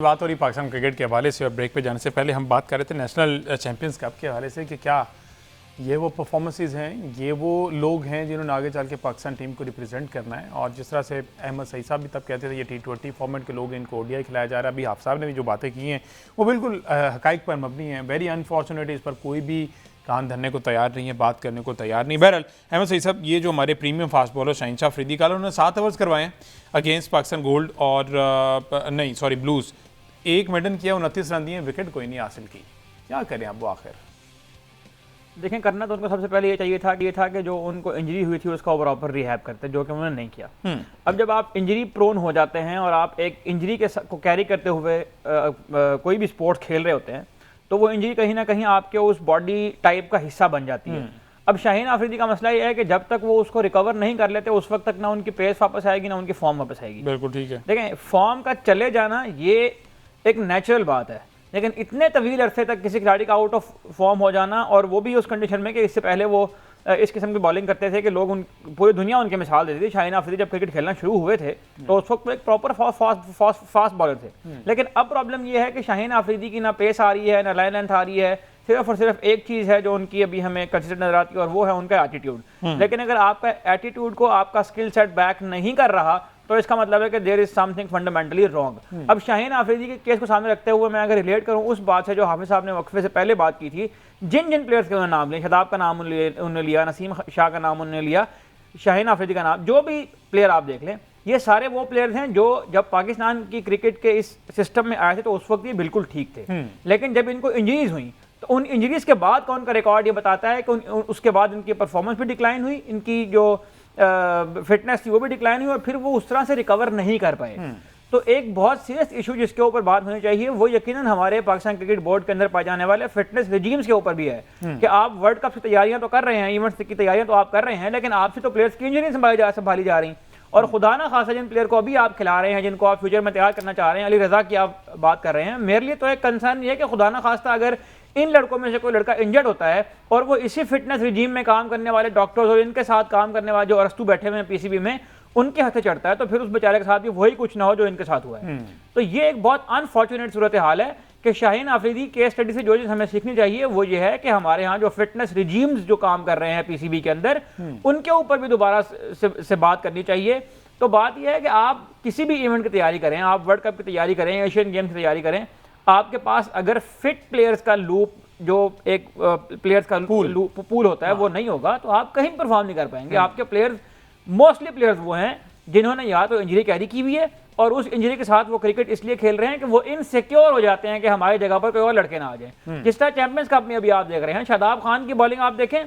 बात हो रही पाकिस्तान क्रिकेट के हवाले से और ब्रेक पे जाने से पहले हम बात कर रहे थे नेशनल चैंपियंस कप के हवाले से कि क्या ये वो परफॉर्मेंसेस हैं, ये वो लोग हैं जिन्होंने आगे चल के पाकिस्तान टीम को रिप्रेजेंट करना है। और जिस तरह से अहमद सईद साहब भी तब कहते थे ये T20 फॉर्मेट के लोग हैं, इनको ODI खिलाया जा रहा है। अभी हाफ साहब ने भी जो बातें की हैं वो बिल्कुल हकाइक पर मबनी हैं। वेरी अनफॉर्चुनेट, इस पर कोई भी कान धरने को तैयार नहीं है, बात करने को तैयार नहीं। बहरहाल अहमद सईद साहब, ये जो हमारे premium fast bowler Shaheen Shah Afridi का उन्होंने 7 ओवर्स करवाए हैं अगेंस्ट पाकिस्तान गोल्ड और ब्लूज़। एक मेडन किया, 29 रन दिए, विकेट कोई नहीं हासिल की। क्या करें अब वो आखिर? देखें, करना तो उनको सबसे पहले ये था कि जो उनको इंजरी हुई थी उसका प्रॉपर रिहैब करते, जो कि उन्होंने नहीं किया। अब जब आप इंजरी प्रोन हो जाते हैं और आप एक इंजरी को कैरी करते हुए कोई भी स्पोर्ट्स खेल रहे होते हैं तो वो इंजरी कहीं ना कहीं आपके उस बॉडी टाइप का हिस्सा बन जाती है। अब शाहीन अफरीदी का मसला ये है कि जब तक वो उसको रिकवर नहीं कर लेते उस वक्त तक ना उनकी पेस वापस आएगी ना उनकी फॉर्म वापस आएगी। बिल्कुल ठीक है। देखें, फॉर्म का चले जाना ये एक नेचुरल बात है, लेकिन इतने तवील अरसे तक किसी खिलाड़ी का आउट ऑफ फॉर्म हो जाना, और वो भी उस कंडीशन में कि इससे पहले वो इस किस्म की बॉलिंग करते थे कि लोग पूरी दुनिया उनके मिसाल देती थी। शाहीन अफरीदी जब क्रिकेट खेलना शुरू हुए थे तो उस वक्त एक प्रॉपर फास्ट बॉलर थे। लेकिन अब प्रॉब्लम ये है कि शाहीन अफरीदी की ना पेस आ रही है ना लाइन लेंथ आ रही है। सिर्फ और सिर्फ एक चीज़ है जो उनकी अभी हमें कंसिडर नजर आती है और वो है उनका एटीट्यूड। लेकिन अगर आपका एटीट्यूड को आपका स्किल सेट बैक नहीं कर रहा तो इसका मतलब है कि there is something fundamentally wrong. अब शाहीन अफरीदी के केस को सामने रखते हुए मैं अगर रिलेट करूं उस बात से जो हाफिज साहब ने वक्फे से पहले बात की थी, जिन जिन प्लेयर्स के उन्होंने नाम लिए, शादाब का नाम उन्होंने लिया, नसीम शाह का नाम उन्होंने लिया, शाहीन अफरीदी का नाम, जो भी प्लेयर आप देख लें, ये सारे वो प्लेयर्स हैं जो जब पाकिस्तान की क्रिकेट के इस सिस्टम में आए थे तो उस वक्त ये बिल्कुल ठीक थे। लेकिन जब इनको इंजरीज हुई तो उन इंजरीज के बाद का उनका रिकॉर्ड ये बताता है कि उसके बाद इनकी परफॉर्मेंस भी डिक्लाइन हुई, इनकी जो फिटनेस थी वो भी डिक्लाइन हुई और फिर वो उस तरह से रिकवर नहीं कर पाए। तो एक बहुत सीरियस इशू जिसके ऊपर बात होनी चाहिए वो यकीनन हमारे पाकिस्तान क्रिकेट बोर्ड के अंदर पाए जाने वाले फिटनेस रिजीम्स के ऊपर भी है कि आप वर्ल्ड कप की तैयारियां तो कर रहे हैं, इवेंट्स की तैयारियां तो आप कर रहे हैं, लेकिन आपसे तो प्लेयर्स की इंजरी संभाली जा रही। और खुदा ना खासा जिन प्लेयर को अभी आप खिला रहे हैं, जिनको आप फ्यूचर में तैयार करना चाह रहे हैं, अली रजा की आप बात कर रहे हैं, मेरे लिए तो एक कंसर्न ये है कि खुदा ना खास्ता अगर इन लड़कों में से कोई लड़का इंजर्ड होता है और वो इसी फिटनेस रिजीम में काम करने वाले डॉक्टर्स और इनके साथ काम करने वाले जो अरस्तु बैठे हुए हैं PCB में, उनके हाथ चढ़ता है तो फिर उस बेचारे के साथ भी वही कुछ ना हो जो इनके साथ हुआ है। तो ये एक बहुत अनफॉर्चुनेट सूरत हाल है कि शाहीन अफरीदी केस स्टडी से जो चीज़ हमें सीखनी चाहिए वो ये है कि हमारे यहाँ जो फिटनेस रिजीम्स जो काम कर रहे हैं PCB के अंदर, उनके ऊपर भी दोबारा से बात करनी चाहिए। तो बात यह है कि आप किसी भी इवेंट की तैयारी करें, आप वर्ल्ड कप की तैयारी करें, एशियन गेम्स की तैयारी करें, आपके पास अगर फिट प्लेयर्स का लूप जो एक प्लेयर्स का पूल होता है वो नहीं होगा तो आप कहीं परफॉर्म नहीं कर पाएंगे। आपके प्लेयर्स मोस्टली प्लेयर्स वो हैं जिन्होंने या तो इंजरी कैरी की हुई है और उस इंजरी के साथ वो क्रिकेट इसलिए खेल रहे हैं कि वो इनसिक्योर हो जाते हैं कि हमारी जगह पर कोई और लड़के ना आ जाए। जिस तरह चैंपियंस कप में अभी आप देख रहे हैं, शादाब खान की बॉलिंग आप देखें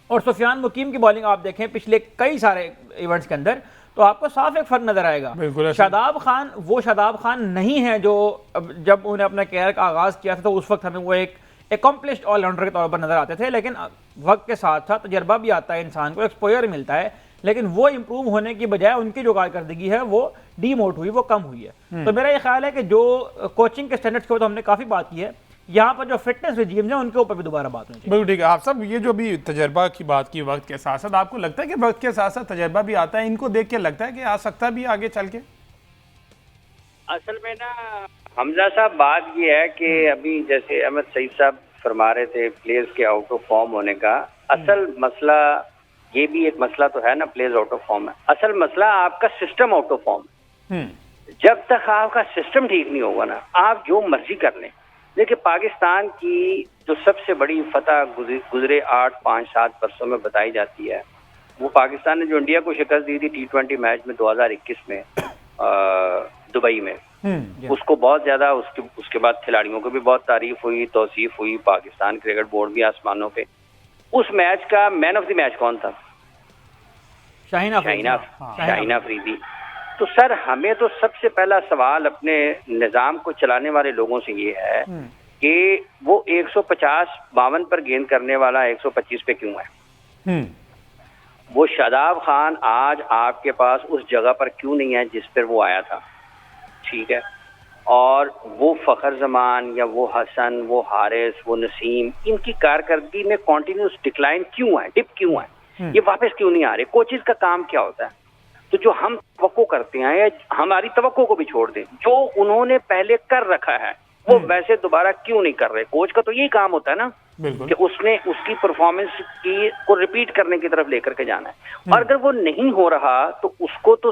और सुफियान मुकीम की बॉलिंग आप देखें पिछले कई सारे इवेंट्स के अंदर, तो आपको साफ एक फर्क नजर आएगा। शादाब खान वो शादाब खान नहीं है जो जब उन्हें अपना कैरियर का आगाज किया था तो उस वक्त हमें वो एक एकम्प्लिश्ड ऑलराउंडर के तौर पर नजर आते थे। लेकिन वक्त के साथ साथ तजर्बा भी आता है, इंसान को एक्सपोजर मिलता है, लेकिन वो इंप्रूव होने की बजाय उनकी जो कारकर्दगी है वो डीमोट हुई, वो कम हुई है। तो मेरा ये ख्याल है कि जो कोचिंग के स्टैंडर्ड्स के ऊपर हमने काफी बात की है, यहाँ पर जो फिटनेस रिजीम्स हैं उनके ऊपर भी दोबारा बात होनी चाहिए। बिल्कुल ठीक है। आप सब ये जो भी तजर्बा की बात की वक्त के साथ साथ, आपको लगता है कि वक्त के साथ साथ तजर्बा भी आता है, इनको देख के लगता है कि आ सकता भी आगे चल के? असल में ना हमजा साहब, बात ये है कि अभी जैसे अहमद सईद साहब फरमा रहे थे प्लेयर्स के आउट ऑफ फॉर्म होने का, असल मसला ये भी एक मसला तो है ना, प्लेयर्स आउट ऑफ फॉर्म है, असल मसला आपका सिस्टम आउट ऑफ फॉर्म है। जब तक आपका सिस्टम ठीक नहीं होगा ना, आप जो मर्जी कर लें। देखिए, पाकिस्तान की जो सबसे बड़ी फतह गुजरे 8-5-7 वर्षों में बताई जाती है, वो पाकिस्तान ने जो इंडिया को शिकस्त दी थी T20 मैच में 2021 में दुबई में, उसको बहुत ज्यादा उसके बाद खिलाड़ियों को भी बहुत तारीफ हुई, तौसीफ हुई, पाकिस्तान क्रिकेट बोर्ड भी आसमानों पे। उस मैच का मैन ऑफ द मैच कौन था? शाहीन अफरीदी। तो सर, हमें तो सबसे पहला सवाल अपने निजाम को चलाने वाले लोगों से ये है कि वो 150-52 पर गेंद करने वाला 125 पे क्यों है? वो शादाब खान आज आपके पास उस जगह पर क्यों नहीं है जिस पर वो आया था? ठीक है, और वो फखर जमान या वो हसन, वो हारिस, वो नसीम, इनकी कारकर्दगी में कॉन्टिन्यूस डिक्लाइन क्यों है, डिप क्यों है? ये वापस क्यों नहीं आ रहे? कोचेज का काम क्या होता है? तो जो हम तवक्को करते हैं या हमारी तवक्को को भी छोड़ दें, जो उन्होंने पहले कर रखा है वो वैसे दोबारा क्यों नहीं कर रहे? कोच का तो यही काम होता है ना कि उसने उसकी परफॉर्मेंस की को रिपीट करने की तरफ लेकर के जाना है। और अगर वो नहीं हो रहा तो उसको तो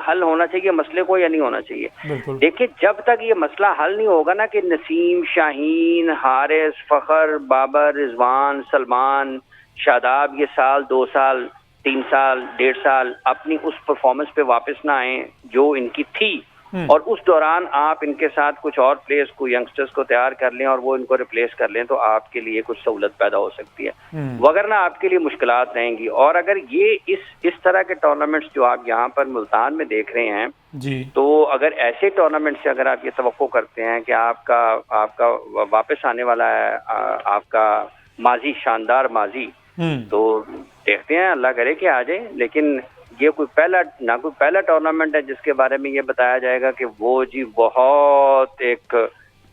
हल होना चाहिए मसले को, या नहीं होना चाहिए। देखिए, जब तक ये मसला हल नहीं होगा ना कि नसीम, शाहीन, हारिस, फखर, बाबर, रिजवान, सलमान, शादाब ये साल, 2 साल, 3 साल, 1.5 साल अपनी उस परफॉर्मेंस पे वापस ना आए जो इनकी थी, और उस दौरान आप इनके साथ कुछ और प्लेयर्स को, यंगस्टर्स को तैयार कर लें और वो इनको रिप्लेस कर लें, तो आपके लिए कुछ सहूलत पैदा हो सकती है, वगरना आपके लिए मुश्किलात रहेंगी। और अगर ये इस तरह के टूर्नामेंट्स जो आप यहाँ पर मुल्तान में देख रहे हैं जी, तो अगर ऐसे टूर्नामेंट से अगर आप ये तवक्को करते हैं कि आपका वापस आने वाला है आपका माजी, शानदार माजी, तो देखते हैं, अल्लाह करे कि आ जाए। लेकिन ये कोई पहला टूर्नामेंट है जिसके बारे में ये बताया जाएगा कि वो जी बहुत एक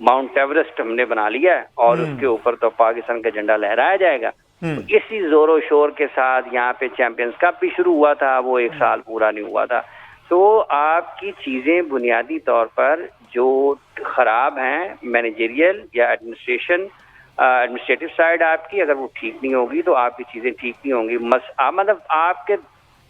माउंट एवरेस्ट हमने बना लिया है और उसके ऊपर तो पाकिस्तान का झंडा लहराया जाएगा। तो इसी जोरों शोर के साथ यहाँ पे चैंपियंस कप भी शुरू हुआ था, वो 1 साल पूरा नहीं हुआ था। तो आपकी चीजें बुनियादी तौर पर जो खराब हैं, मैनेजरियल या एडमिनिस्ट्रेटिव साइड आपकी, अगर वो ठीक नहीं होगी तो आपकी चीजें ठीक नहीं होंगी। मतलब आपके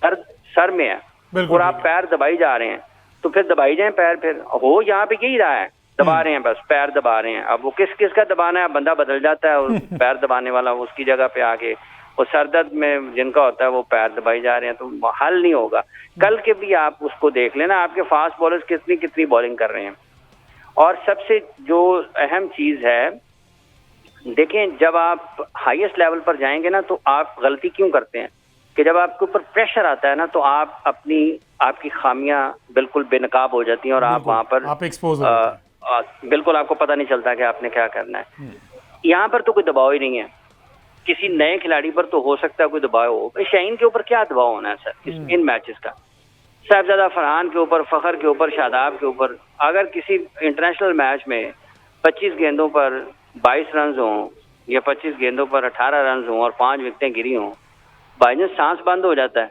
दर्द सर में है और आप पैर दबाई जा रहे हैं, तो फिर दबाई जाएं पैर। फिर हो यहाँ पे यही रहा है, दबा रहे हैं, बस पैर दबा रहे हैं। अब वो किस का दबाना है, बंदा बदल जाता है और पैर दबाने वाला उसकी जगह पे आके वो सरदर्द में जिनका होता है वो पैर दबाई जा रहे हैं, तो हल नहीं होगा। कल के भी आप उसको देख लेना, आपके फास्ट बॉलर्स कितनी बॉलिंग कर रहे हैं। और सबसे जो अहम चीज है, देखें, जब आप हाईएस्ट लेवल पर जाएंगे ना तो आप गलती क्यों करते हैं कि जब आपके ऊपर प्रेशर आता है ना तो आप आपकी खामियां बिल्कुल बेनकाब हो जाती हैं और आप वहां पर आप एक्सपोज हो जाते हैं। बिल्कुल आपको पता नहीं चलता कि आपने क्या करना है। यहाँ पर तो कोई दबाव ही नहीं है, किसी नए खिलाड़ी पर तो हो सकता है कोई दबाव हो। शाहीन के ऊपर क्या दबाव होना है सर इन मैचेस का? साहिबजादा फरहान के ऊपर, फखर के ऊपर, शादाब के ऊपर, अगर किसी इंटरनेशनल मैच में 25 गेंदों पर 22 रन हों या 25 गेंदों पर 18 रन हों और 5 विकेटें गिरी हों, भाईजान सांस बंद हो जाता है।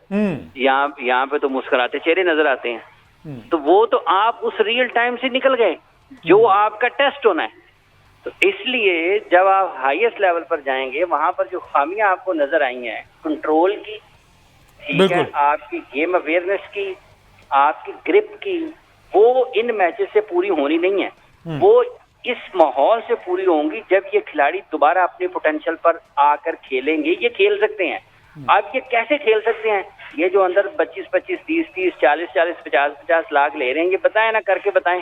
यहाँ पे तो मुस्कुराते चेहरे नजर आते हैं। तो वो तो आप उस रियल टाइम से निकल गए जो आपका टेस्ट होना है। तो इसलिए जब आप हाईएस्ट लेवल पर जाएंगे, वहां पर जो खामियां आपको नजर आई हैं कंट्रोल की, ठीक है, आपकी गेम अवेयरनेस की, आपकी ग्रिप की, वो इन मैचेस से पूरी होनी नहीं है। वो इस माहौल से पूरी होंगी जब ये खिलाड़ी दोबारा अपने पोटेंशियल पर आकर खेलेंगे। ये खेल सकते हैं। आप ये कैसे खेल सकते हैं? ये जो अंदर 25, 30, 40, 50 लाख ले रहे हैं, ये बताएं ना, करके बताएं।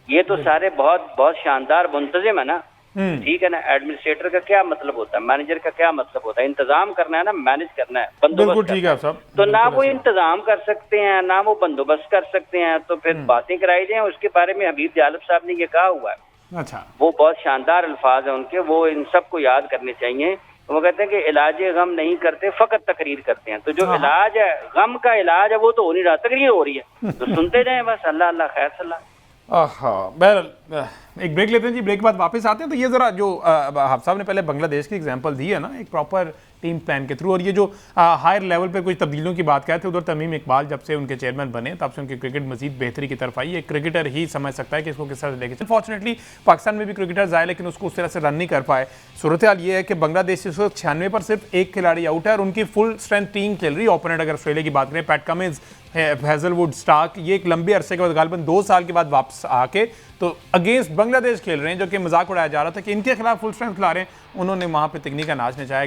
ये तो सारे बहुत शानदार मुंतजिम है ना, ठीक है ना। एडमिनिस्ट्रेटर का क्या मतलब होता है, मैनेजर का क्या मतलब होता है? इंतजाम करना है ना, मैनेज करना है, बंदोबस्त करना है। तो ना वो इंतजाम कर सकते हैं ना वो बंदोबस्त कर सकते हैं, तो फिर बातें कराई जाए। उसके बारे में हबीब जालिब साहब ने ये कहा हुआ है। अच्छा, वो बहुत शानदार अल्फाज है उनके, वो इन सबको याद करने चाहिए। वो कहते हैं कि इलाज गम नहीं करते, फकत तकरीर करते हैं। तो जो इलाज है, गम का इलाज है, वो तो हो नहीं रहा, तकरीर हो रही है। तो सुनते जाएं बस। अल्लाह अल्लाह खैर सल्ला। एक ब्रेक लेते हैं जी, ब्रेक के बाद वापस आते हैं। तो ये ज़रा जो हाफ़ साहब ने पहले बांग्लादेश की एग्जांपल दी है ना, एक प्रॉपर टीम प्लान के थ्रू, और ये जो हायर लेवल पे कुछ तब्दीलियों की बात कहते हैं, उधर तमीम इकबाल जब से उनके चेयरमैन बने तब से उनकी क्रिकेट मजीद बेहतरी की तरफ आई। एक क्रिकेटर ही समझ सकता है कि इसको किस तरह से लेके। अनफॉर्चुनेटली पाकिस्तान में भी क्रिकेटर्स आए लेकिन उसको उस तरह से रन नहीं कर पाए। सूरत हाल ये है कि बांग्लादेश इस वक्त 96 पर सिर्फ एक खिलाड़ी आउट है और उनकी फुल स्ट्रेंथ टीम खेल रही है। ओपोनेंट अगर ऑस्ट्रेलिया की बात करें, पैट कमिंस, हैजलवुड, स्टार्क, ये एक लंबे अरसे के बाद गालिबन 2 साल के बाद वापस आके तो अगेंस्ट बांग्लादेश खेल रहे हैं, जो कि मजाक उड़ाया जा रहा था कि इनके खिलाफ फुल स्ट्रेंथ खिला रहे हैं। उन्होंने वहां पे तकनीक का नाच नचाया।